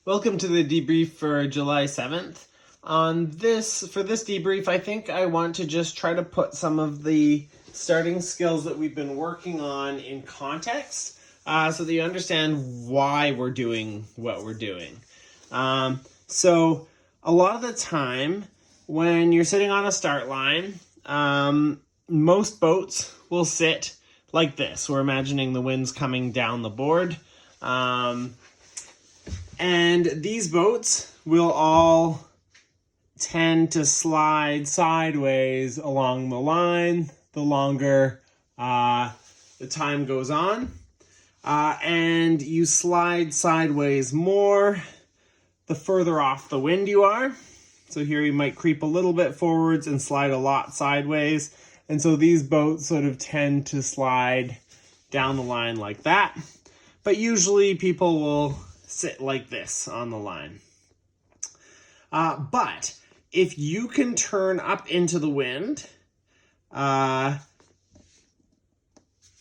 Welcome to the debrief for July 7th. For this debrief, I think I want to just try to put some of the starting skills that we've been working on in context, so that you understand why we're doing what we're doing. So a lot of the time when you're sitting on a start line, most boats will sit like this. We're imagining the wind's coming down the board. And these boats will all tend to slide sideways along the line the longer the time goes on. And you slide sideways more the further off the wind you are. So here you might creep a little bit forwards and slide a lot sideways. And so these boats sort of tend to slide down the line like that. But usually people will sit like this on the line. But if you can turn up into the wind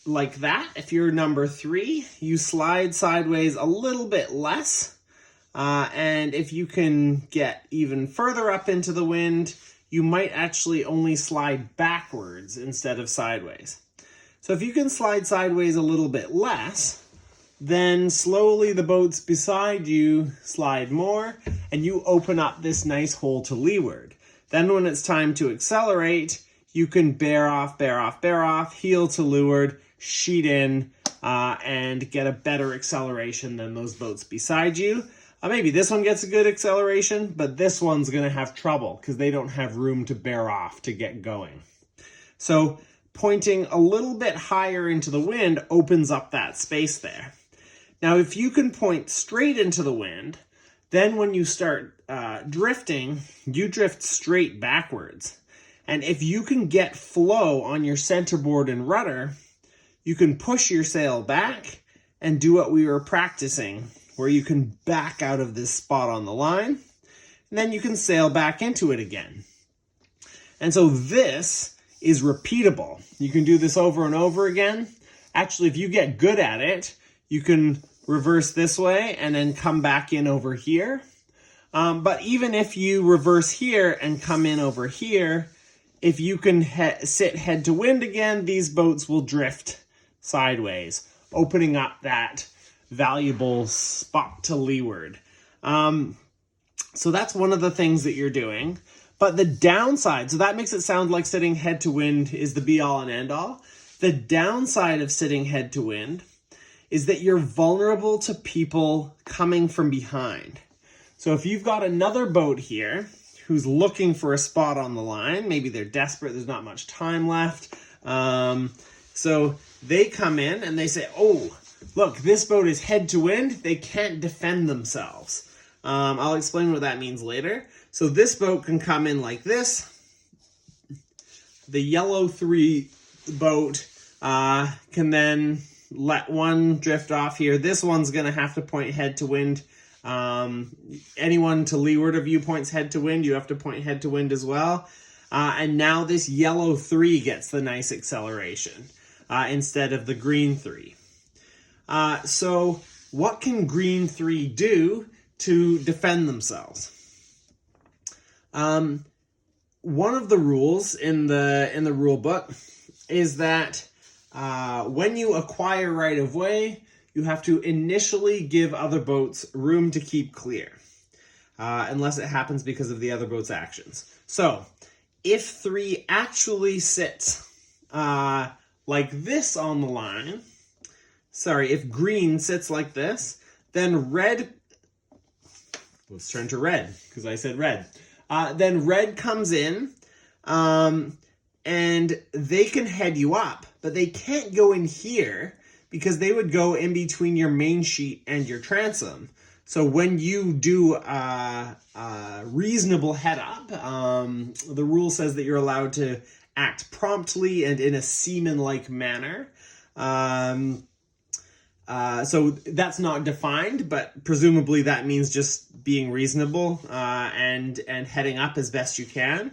like that, if you're number 3, you slide sideways a little bit less. And if you can get even further up into the wind, you might actually only slide backwards instead of sideways. So if you can slide sideways a little bit less, then slowly the boats beside you slide more and you open up this nice hole to leeward. Then when it's time to accelerate, you can bear off, heel to leeward, sheet in, and get a better acceleration than those boats beside you. Maybe this one gets a good acceleration, but this one's going to have trouble because they don't have room to bear off to get going. So pointing a little bit higher into the wind opens up that space there. Now, if you can point straight into the wind, then when you start drifting, you drift straight backwards. And if you can get flow on your centerboard and rudder, you can push your sail back and do what we were practicing, where you can back out of this spot on the line, and then you can sail back into it again. And so this is repeatable. You can do this over and over again. Actually, if you get good at it, you can reverse this way and then come back in over here. But even if you reverse here and come in over here, if you can sit head to wind again, these boats will drift sideways, opening up that valuable spot to leeward. So that's one of the things that you're doing. But the downside, so that makes it sound like sitting head to wind is the be all and end all. The downside of sitting head to wind is that you're vulnerable to people coming from behind. So if you've got another boat here who's looking for a spot on the line, maybe they're desperate, there's not much time left. So they come in and they say, oh, look, this boat is head to wind. They can't defend themselves. I'll explain what that means later. So this boat can come in like this. The yellow 3 boat can then let one drift off here. This one's going to have to point head to wind. Anyone to leeward of you points head to wind. You have to point head to wind as well. And now this yellow 3 gets the nice acceleration instead of the green 3. So what can green 3 do to defend themselves? One of the rules in the rule book is that when you acquire right of way, you have to initially give other boats room to keep clear, unless it happens because of the other boat's actions. So if 3 actually sits like this on the line, if green sits like this, then red, let's turn to red because I said red. Then red comes in and they can head you up, but they can't go in here because they would go in between your main sheet and your transom. So when you do a reasonable head up, the rule says that you're allowed to act promptly and in a seaman-like manner. So that's not defined, but presumably that means just being reasonable and heading up as best you can.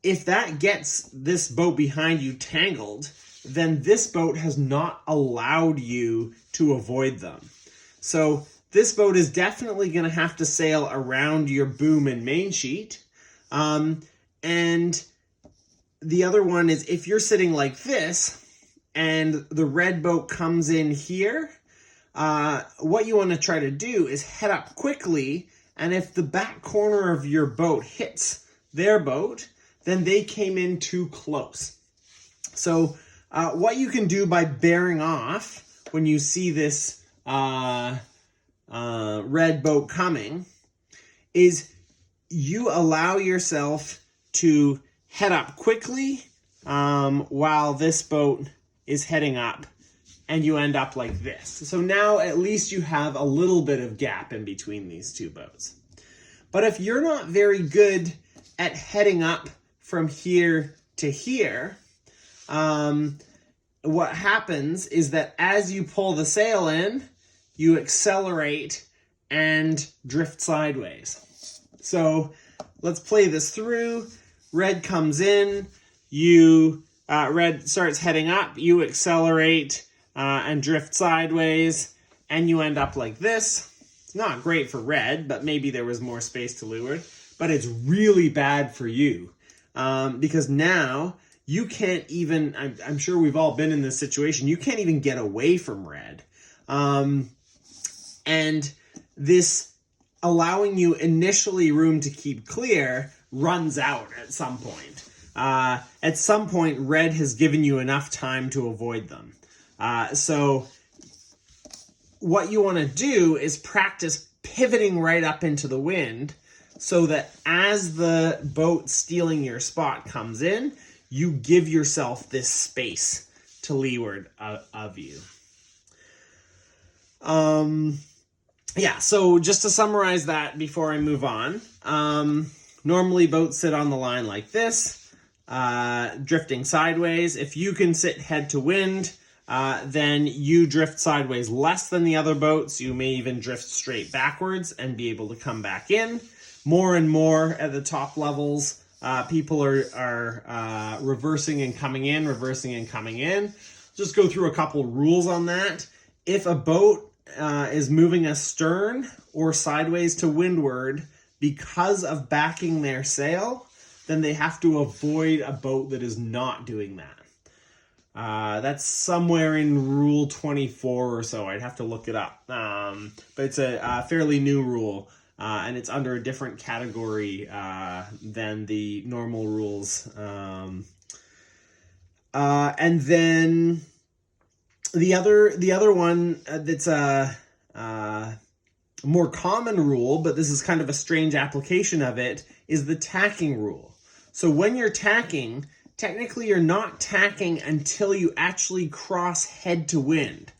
If that gets this boat behind you tangled, then this boat has not allowed you to avoid them. So this boat is definitely going to have to sail around your boom and main sheet. And the other one is if you're sitting like this and the red boat comes in here, what you want to try to do is head up quickly, and if the back corner of your boat hits their boat, then they came in too close. So what you can do by bearing off when you see this red boat coming is you allow yourself to head up quickly while this boat is heading up, and you end up like this. So now at least you have a little bit of gap in between these two boats. But if you're not very good at heading up from here to here, what happens is that as you pull the sail in, you accelerate and drift sideways. So let's play this through. Red comes in, red starts heading up, you accelerate and drift sideways, and you end up like this. It's not great for red, but maybe there was more space to leeward. But it's really bad for you because now you can't even, I'm sure we've all been in this situation, you can't even get away from red. And this allowing you initially room to keep clear runs out at some point. At some point, red has given you enough time to avoid them. So what you want to do is practice pivoting right up into the wind so that as the boat stealing your spot comes in, you give yourself this space to leeward of you. Yeah, so just to summarize that before I move on, normally boats sit on the line like this, drifting sideways. If you can sit head to wind, then you drift sideways less than the other boats. You may even drift straight backwards and be able to come back in. More and more at the top levels, people are reversing and coming in, reversing and coming in. Just go through a couple rules on that. If a boat is moving astern or sideways to windward because of backing their sail, then they have to avoid a boat that is not doing that. That's somewhere in Rule 24 or so. I'd have to look it up. But it's a fairly new rule, and it's under a different category than the normal rules. And then the other one that's a more common rule, but this is kind of a strange application of it, is the tacking rule. So when you're tacking, technically you're not tacking until you actually cross head to wind.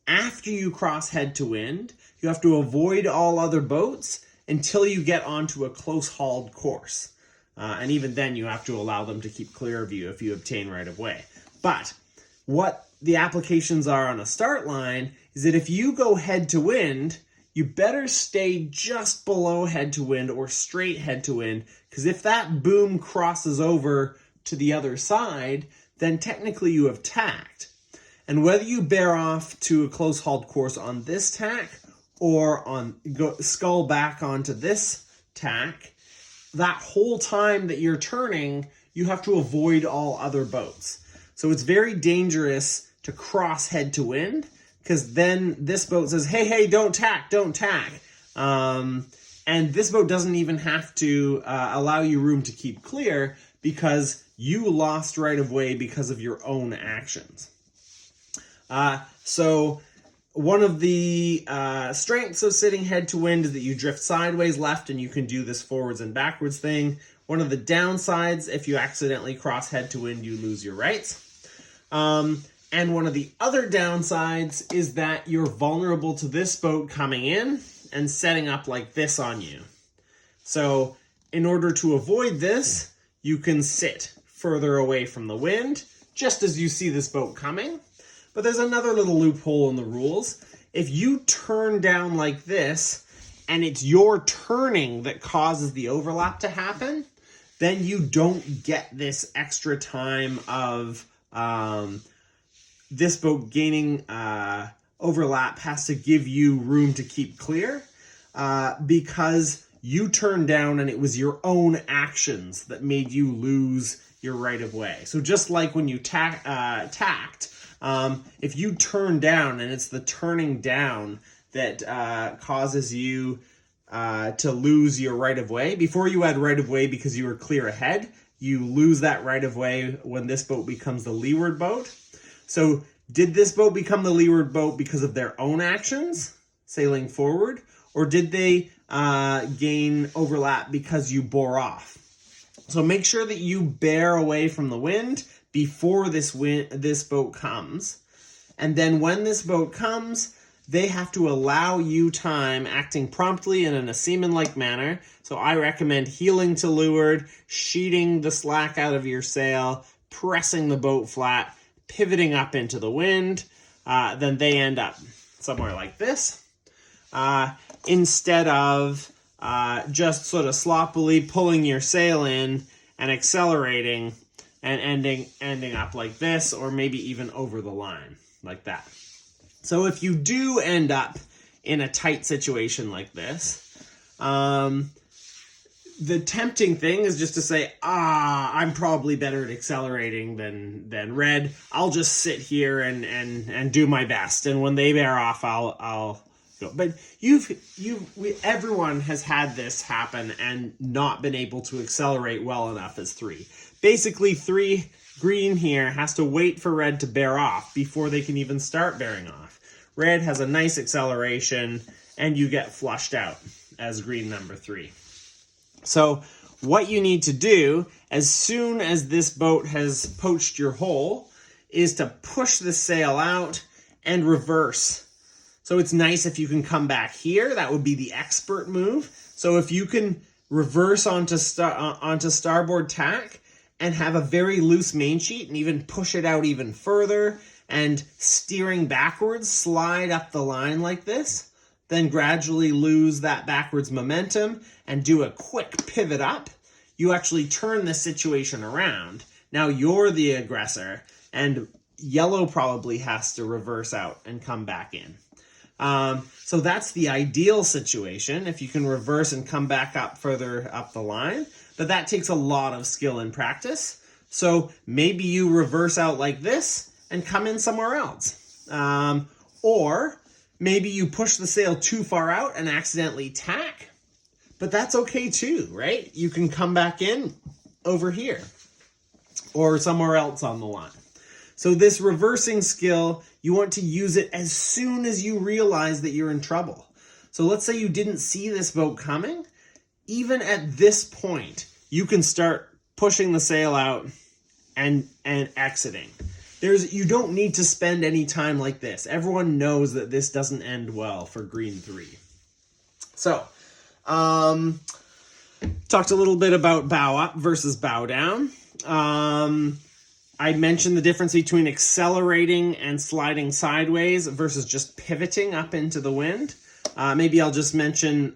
After you cross head to wind, you have to avoid all other boats until you get onto a close hauled course. And even then you have to allow them to keep clear of you if you obtain right of way. But what the applications are on a start line is that if you go head to wind, you better stay just below head to wind or straight head to wind, because if that boom crosses over to the other side, then technically you have tacked. And whether you bear off to a close hauled course on this tack or scull back onto this tack, that whole time that you're turning, you have to avoid all other boats. So it's very dangerous to cross head to wind, because then this boat says, hey, don't tack, don't tack. And this boat doesn't even have to allow you room to keep clear because you lost right of way because of your own actions. So one of the strengths of sitting head to wind is that you drift sideways left and you can do this forwards and backwards thing. One of the downsides, if you accidentally cross head to wind, you lose your rights. And one of the other downsides is that you're vulnerable to this boat coming in and setting up like this on you. So in order to avoid this, you can sit further away from the wind, just as you see this boat coming. But there's another little loophole in the rules. If you turn down like this, and it's your turning that causes the overlap to happen, then you don't get this extra time of this boat gaining overlap has to give you room to keep clear because you turned down and it was your own actions that made you lose your right of way. So just like when you tacked, if you turn down and it's the turning down that causes you to lose your right of way, before you had right of way because you were clear ahead, you lose that right of way when this boat becomes the leeward boat. So did this boat become the leeward boat because of their own actions, sailing forward, or did they gain overlap because you bore off? So make sure that you bear away from the wind before this boat comes. And then when this boat comes, they have to allow you time acting promptly and in a seaman-like manner. So I recommend heeling to leeward, sheeting the slack out of your sail, pressing the boat flat, pivoting up into the wind. Then they end up somewhere like this. Instead of just sort of sloppily pulling your sail in and accelerating and ending up like this, or maybe even over the line like that. So if you do end up in a tight situation like this, the tempting thing is just to say, I'm probably better at accelerating than Red. I'll just sit here and do my best, and when they bear off, I'll go. But everyone has had this happen and not been able to accelerate well enough as 3. Basically, 3 green here has to wait for Red to bear off before they can even start bearing off. Red has a nice acceleration, and you get flushed out as green number 3. So what you need to do as soon as this boat has poached your hole is to push the sail out and reverse. So it's nice if you can come back here. That would be the expert move. So if you can reverse onto starboard tack and have a very loose main sheet and even push it out even further and steering backwards, slide up the line like this, then gradually lose that backwards momentum and do a quick pivot up, you actually turn the situation around. Now you're the aggressor, and yellow probably has to reverse out and come back in. So that's the ideal situation, if you can reverse and come back up further up the line. But that takes a lot of skill and practice. So maybe you reverse out like this and come in somewhere else. Or maybe you push the sail too far out and accidentally tack. But that's okay too, right? You can come back in over here or somewhere else on the line. So this reversing skill, you want to use it as soon as you realize that you're in trouble. So let's say you didn't see this boat coming. Even at this point, you can start pushing the sail out and exiting. You don't need to spend any time like this. Everyone knows that this doesn't end well for green 3. So, talked a little bit about bow up versus bow down. I mentioned the difference between accelerating and sliding sideways versus just pivoting up into the wind. Maybe I'll just mention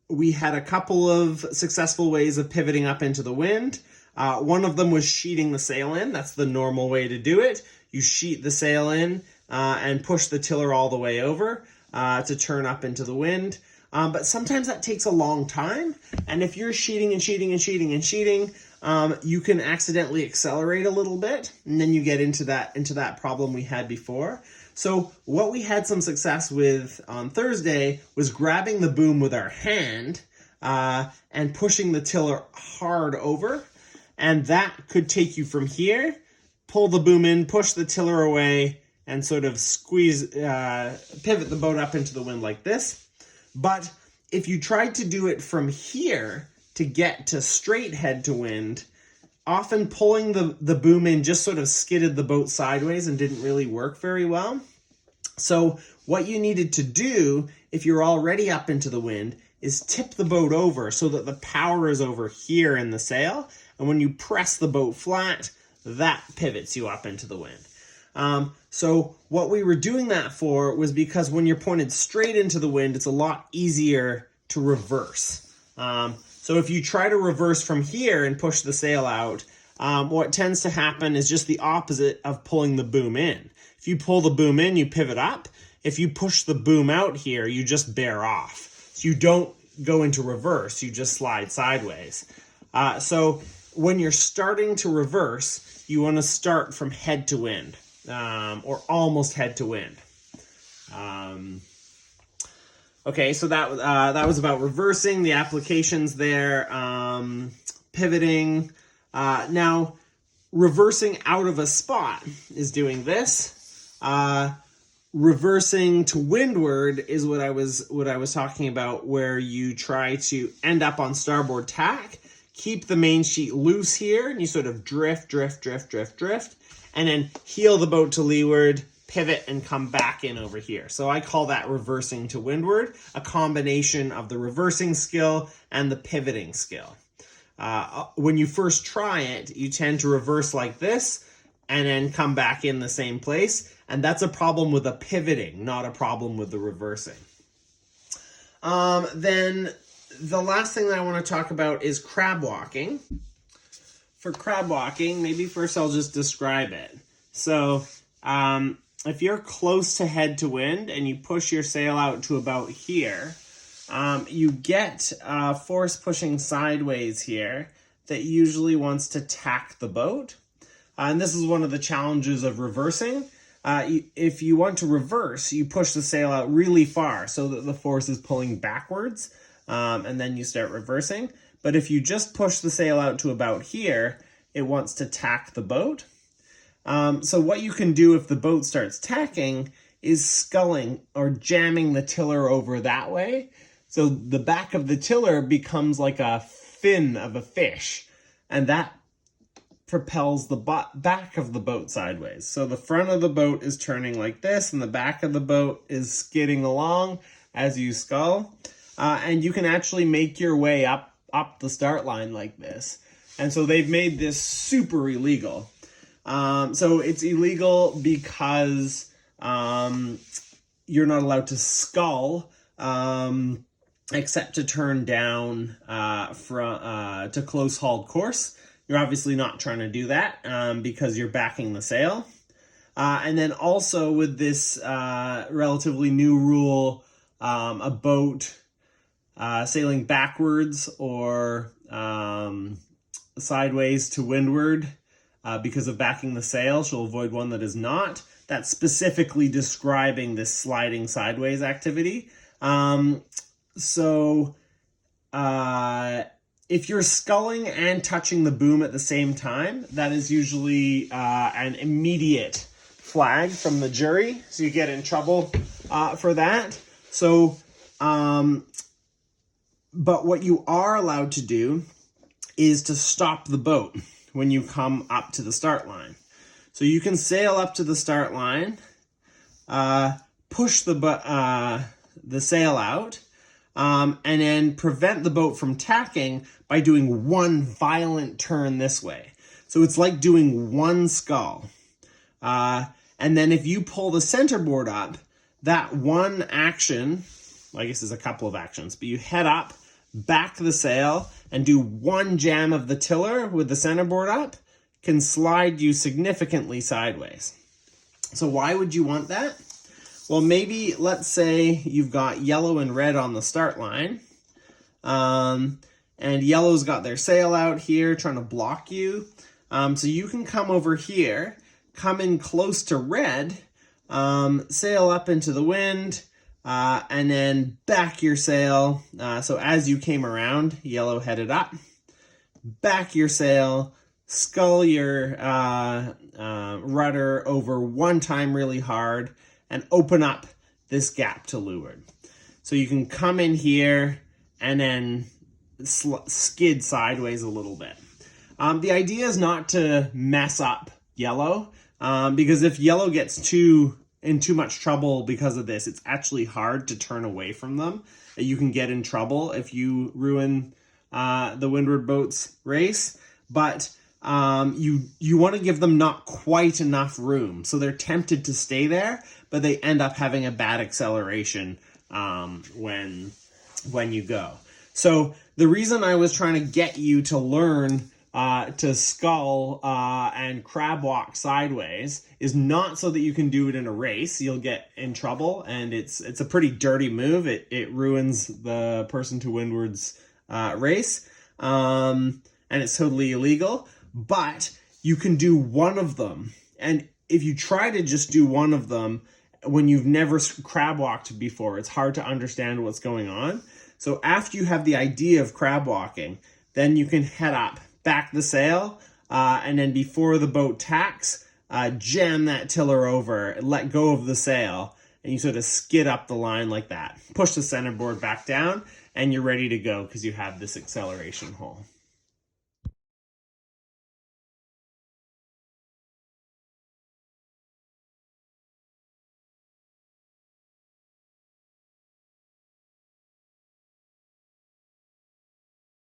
we had a couple of successful ways of pivoting up into the wind. One of them was sheeting the sail in. That's the normal way to do it. You sheet the sail in and push the tiller all the way over to turn up into the wind. But sometimes that takes a long time. And if you're sheeting and sheeting and sheeting and sheeting, you can accidentally accelerate a little bit. And then you get into that problem we had before. So what we had some success with on Thursday was grabbing the boom with our hand and pushing the tiller hard over. And that could take you from here, pull the boom in, push the tiller away, and sort of pivot the boat up into the wind like this. But if you tried to do it from here to get to straight head to wind, often pulling the boom in just sort of skidded the boat sideways and didn't really work very well. So what you needed to do, if you're already up into the wind, is tip the boat over so that the power is over here in the sail. And when you press the boat flat, that pivots you up into the wind. So what we were doing that for was because when you're pointed straight into the wind, it's a lot easier to reverse. So if you try to reverse from here and push the sail out, what tends to happen is just the opposite of pulling the boom in. If you pull the boom in, you pivot up. If you push the boom out here, you just bear off. So you don't go into reverse, you just slide sideways. So when you're starting to reverse, you want to start from head to wind, or almost head to wind. Okay, so that was about reversing, the applications there, pivoting. Now, reversing out of a spot is doing this. Reversing to windward is what I was talking about, where you try to end up on starboard tack, keep the main sheet loose here, and you sort of drift, and then heel the boat to leeward, pivot, and come back in over here. So I call that reversing to windward, a combination of the reversing skill and the pivoting skill. When you first try it, you tend to reverse like this and then come back in the same place. And that's a problem with the pivoting, not a problem with the reversing. Then the last thing that I want to talk about is crab walking. For crab walking, maybe first I'll just describe it. So if you're close to head to wind and you push your sail out to about here, you get force pushing sideways here that usually wants to tack the boat. And this is one of the challenges of reversing. If you want to reverse, you push the sail out really far so that the force is pulling backwards, and then you start reversing. But if you just push the sail out to about here, it wants to tack the boat. So what you can do if the boat starts tacking is sculling or jamming the tiller over that way. So the back of the tiller becomes like a fin of a fish, and that propels the back of the boat sideways. So the front of the boat is turning like this, and the back of the boat is skidding along as you scull. And you can actually make your way up the start line like this. And so they've made this super illegal. So it's illegal because you're not allowed to scull except to turn down to close hauled course. You're obviously not trying to do that because you're backing the sail. And then also with this relatively new rule, a boat sailing backwards or sideways to windward because of backing the sail, she'll avoid one that is not. That's specifically describing this sliding sideways activity. If you're sculling and touching the boom at the same time, that is usually an immediate flag from the jury. So you get in trouble for that. So, but what you are allowed to do is to stop the boat when you come up to the start line. So you can sail up to the start line, push the sail out, and then prevent the boat from tacking by doing one violent turn this way. So it's like doing one scull. And then if you pull the centerboard up, that one action, well, I guess there's a couple of actions, but you head up, back the sail, and do one jam of the tiller with the centerboard up, can slide you significantly sideways. So why would you want that? Well, maybe let's say you've got yellow and red on the start line, and yellow's got their sail out here trying to block you. So you can come over here, come in close to red, sail up into the wind, and then back your sail. So as you came around, yellow headed up, back your sail, scull your rudder over one time really hard, and open up this gap to leeward. So you can come in here and then skid sideways a little bit. The idea is not to mess up yellow, because if yellow gets in too much trouble because of this, it's actually hard to turn away from them. You can get in trouble if you ruin the Windward Boats race, but you want to give them not quite enough room. So they're tempted to stay there, but they end up having a bad acceleration when you go. So the reason I was trying to get you to learn to scull and crab walk sideways is not so that you can do it in a race. You'll get in trouble, and it's a pretty dirty move. It ruins the person to windward's race, and it's totally illegal. But you can do one of them, and if you try to just do one of them when you've never crab walked before, it's hard to understand what's going on. So after you have the idea of crab walking, then you can head up, back the sail, and then before the boat tacks, jam that tiller over, let go of the sail, and you sort of skid up the line like that. Push the centerboard back down, and you're ready to go because you have this acceleration hole.